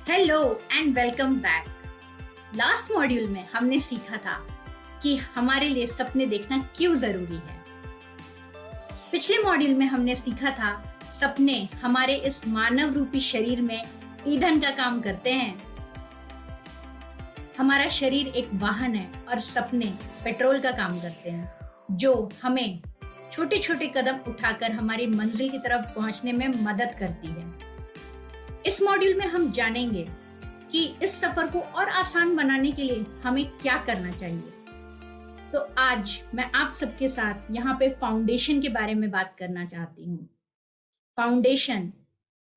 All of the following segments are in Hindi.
Hello and welcome back. Last module में हमने सीखा था कि हमारे लिए सपने देखना क्यों जरूरी है। पिछले मॉड्यूल में हमने सीखा था सपने हमारे इस मानव रूपी शरीर में ईंधन का काम करते हैं। हमारा शरीर एक वाहन है और सपने पेट्रोल का काम करते हैं जो हमें छोटे छोटे कदम उठाकर हमारी मंजिल की तरफ पहुंचने में मदद करती है। इस मॉड्यूल में हम जानेंगे कि इस सफर को और आसान बनाने के लिए हमें क्या करना चाहिए। तो आज मैं आप सबके साथ यहाँ पे फाउंडेशन के बारे में बात करना चाहती हूँ। फाउंडेशन,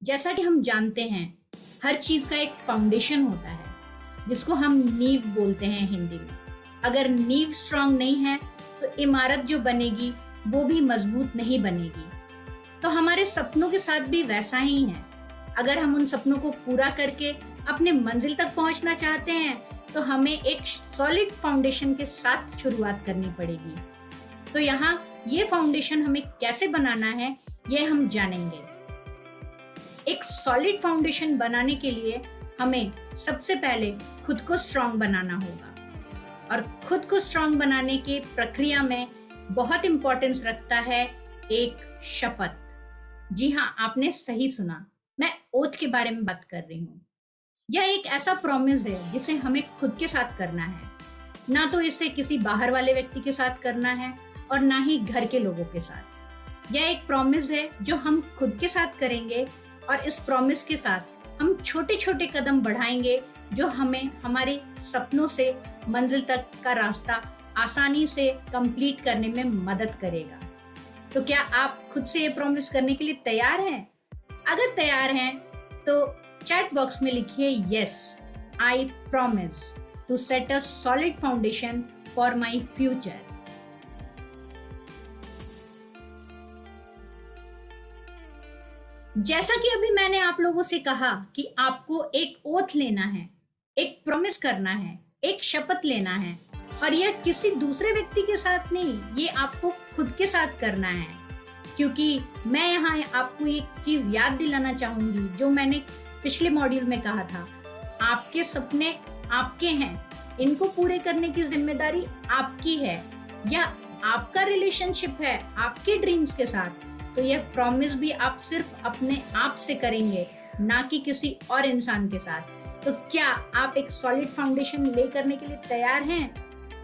जैसा कि हम जानते हैं, हर चीज का एक फाउंडेशन होता है जिसको हम नींव बोलते हैं हिंदी में। अगर नींव स्ट्रांग नहीं है तो इमारत जो बनेगी वो भी मजबूत नहीं बनेगी। तो हमारे सपनों के साथ भी वैसा ही है। अगर हम उन सपनों को पूरा करके अपने मंजिल तक पहुंचना चाहते हैं तो हमें एक सॉलिड फाउंडेशन के साथ शुरुआत करनी पड़ेगी। तो यहाँ ये फाउंडेशन हमें कैसे बनाना है ये हम जानेंगे। एक सॉलिड फाउंडेशन बनाने के लिए हमें सबसे पहले खुद को स्ट्रांग बनाना होगा और खुद को स्ट्रांग बनाने की प्रक्रिया में बहुत इंपॉर्टेंस रखता है एक शपथ। जी हाँ, आपने सही सुना, मैं ओथ के बारे में बात कर रही हूँ। यह एक ऐसा प्रॉमिस है जिसे हमें खुद के साथ करना है, ना तो इसे किसी बाहर वाले व्यक्ति के साथ करना है और ना ही घर के लोगों के साथ। यह एक प्रॉमिस है जो हम खुद के साथ करेंगे और इस प्रॉमिस के साथ हम छोटे छोटे कदम बढ़ाएंगे जो हमें हमारे सपनों से मंजिल तक का रास्ता आसानी से कंप्लीट करने में मदद करेगा। तो क्या आप खुद से ये प्रॉमिस करने के लिए तैयार हैं? अगर तैयार हैं तो चैट बॉक्स में लिखिए yes, I promise to set a solid foundation for my future. जैसा कि अभी मैंने आप लोगों से कहा कि आपको एक ओथ लेना है, एक प्रॉमिस करना है, एक शपथ लेना है और यह किसी दूसरे व्यक्ति के साथ नहीं, ये आपको खुद के साथ करना है। क्योंकि मैं यहाँ आपको एक चीज याद दिलाना चाहूंगी जो मैंने पिछले मॉड्यूल में कहा था, आपके सपने आपके हैं, इनको पूरे करने की जिम्मेदारी आपकी है। यह आपका रिलेशनशिप है आपके ड्रीम्स के साथ। तो यह प्रॉमिस भी आप सिर्फ अपने आप से करेंगे, ना कि किसी और इंसान के साथ। तो क्या आप एक सॉलिड फाउंडेशन ले करने के लिए तैयार हैं?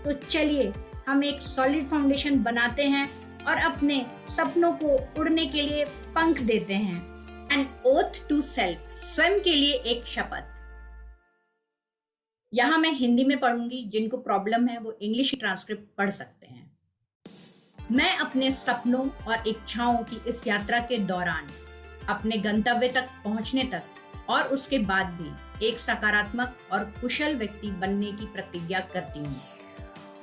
तो चलिए हम एक सॉलिड फाउंडेशन बनाते हैं और अपने सपनों को उड़ने के लिए पंख देते हैं। एन ओथ टू सेल्फ, स्वयं के लिए एक शपथ। यहां मैं हिंदी में पढ़ूंगी, जिनको प्रॉब्लम है वो इंग्लिश ट्रांसक्रिप्ट पढ़ सकते हैं। मैं अपने सपनों और इच्छाओं की इस यात्रा के दौरान अपने गंतव्य तक पहुंचने तक और उसके बाद भी एक सकारात्मक और कुशल व्यक्ति बनने की प्रतिज्ञा करती हूँ।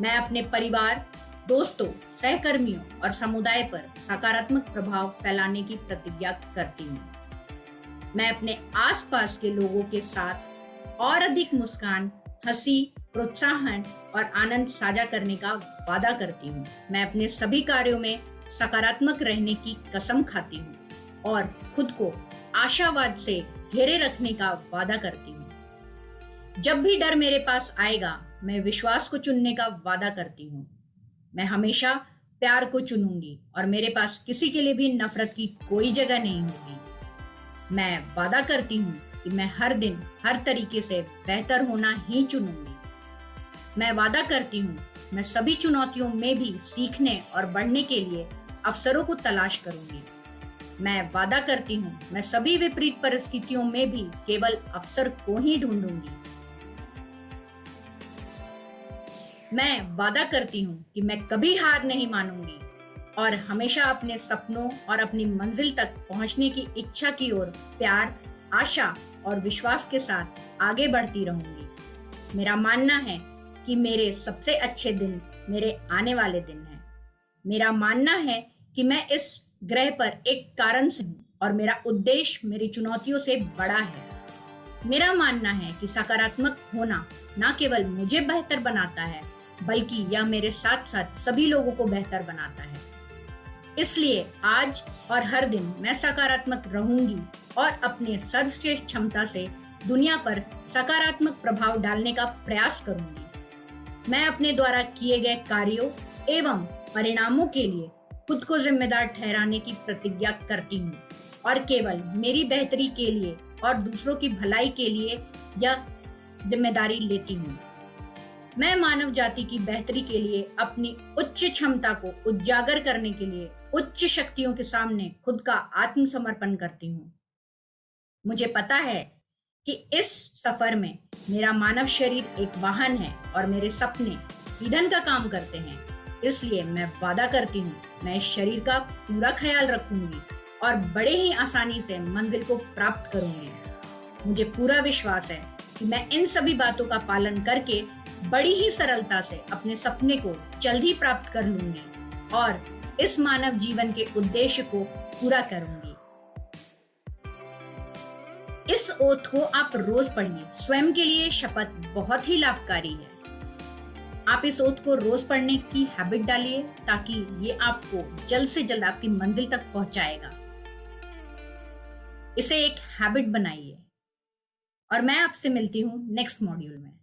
मैं अपने परिवार, दोस्तों, सहकर्मियों और समुदाय पर सकारात्मक प्रभाव फैलाने की प्रतिज्ञा करती हूँ। मैं अपने आसपास के लोगों के साथ और अधिक मुस्कान, हंसी, प्रोत्साहन और आनंद साझा करने का वादा करती हूँ। मैं अपने सभी कार्यों में सकारात्मक रहने की कसम खाती हूँ और खुद को आशावाद से घेरे रखने का वादा करती हूँ। जब भी डर मेरे पास आएगा, मैं विश्वास को चुनने का वादा करती हूँ। मैं हमेशा प्यार को चुनूंगी और मेरे पास किसी के लिए भी नफरत की कोई जगह नहीं होगी। मैं वादा करती हूँ कि मैं हर दिन हर तरीके से बेहतर होना ही चुनूंगी। मैं वादा करती हूँ मैं सभी चुनौतियों में भी सीखने और बढ़ने के लिए अवसरों को तलाश करूंगी। मैं वादा करती हूँ मैं सभी विपरीत परिस्थितियों में भी केवल अवसर को ही ढूंढूंगी। मैं वादा करती हूँ कि मैं कभी हार नहीं मानूंगी और हमेशा अपने सपनों और अपनी मंजिल तक पहुंचने की इच्छा की ओर प्यार, आशा और विश्वास के साथ आगे बढ़ती रहूंगी। मेरा मानना है कि मेरे सबसे अच्छे दिन मेरे आने वाले दिन हैं। मेरा मानना है कि मैं इस ग्रह पर एक कारण से हूँ और मेरा उद्देश्य मेरी चुनौतियों से बड़ा है। मेरा मानना है कि सकारात्मक होना न केवल मुझे बेहतर बनाता है बल्कि यह मेरे साथ साथ सभी लोगों को बेहतर बनाता है। इसलिए आज और हर दिन मैं सकारात्मक रहूंगी और अपने सर्वश्रेष्ठ क्षमता से दुनिया पर सकारात्मक प्रभाव डालने का प्रयास करूंगी। मैं अपने द्वारा किए गए कार्यों एवं परिणामों के लिए खुद को जिम्मेदार ठहराने की प्रतिज्ञा करती हूँ और केवल मेरी बेहतरी के लिए और दूसरों की भलाई के लिए यह जिम्मेदारी लेती हूँ। मैं मानव जाति की बेहतरी के लिए अपनी उच्च क्षमता को उजागर करने के लिए उच्च शक्तियों के सामने खुद का आत्मसमर्पण करती हूँ। मुझे पता है कि इस सफर में मेरा मानव शरीर एक वाहन है और मेरे सपने ईंधन का काम करते हैं। इसलिए मैं वादा करती हूँ, मैं इस शरीर का पूरा ख्याल रखूंगी और बड़े ही आसानी से मंजिल को प्राप्त करूंगी। मुझे पूरा विश्वास है कि मैं इन सभी बातों का पालन करके बड़ी ही सरलता से अपने सपने को जल्द ही प्राप्त कर लूंगी और इस मानव जीवन के उद्देश्य को पूरा करूंगी। इस ओथ को आप रोज पढ़िए। स्वयं के लिए शपथ बहुत ही लाभकारी है। आप इस ओथ को रोज पढ़ने की हैबिट डालिए ताकि ये आपको जल्द से जल्द आपकी मंजिल तक पहुंचाएगा। इसे एक हैबिट बनाइए और मैं आपसे मिलती हूँ नेक्स्ट मॉड्यूल में।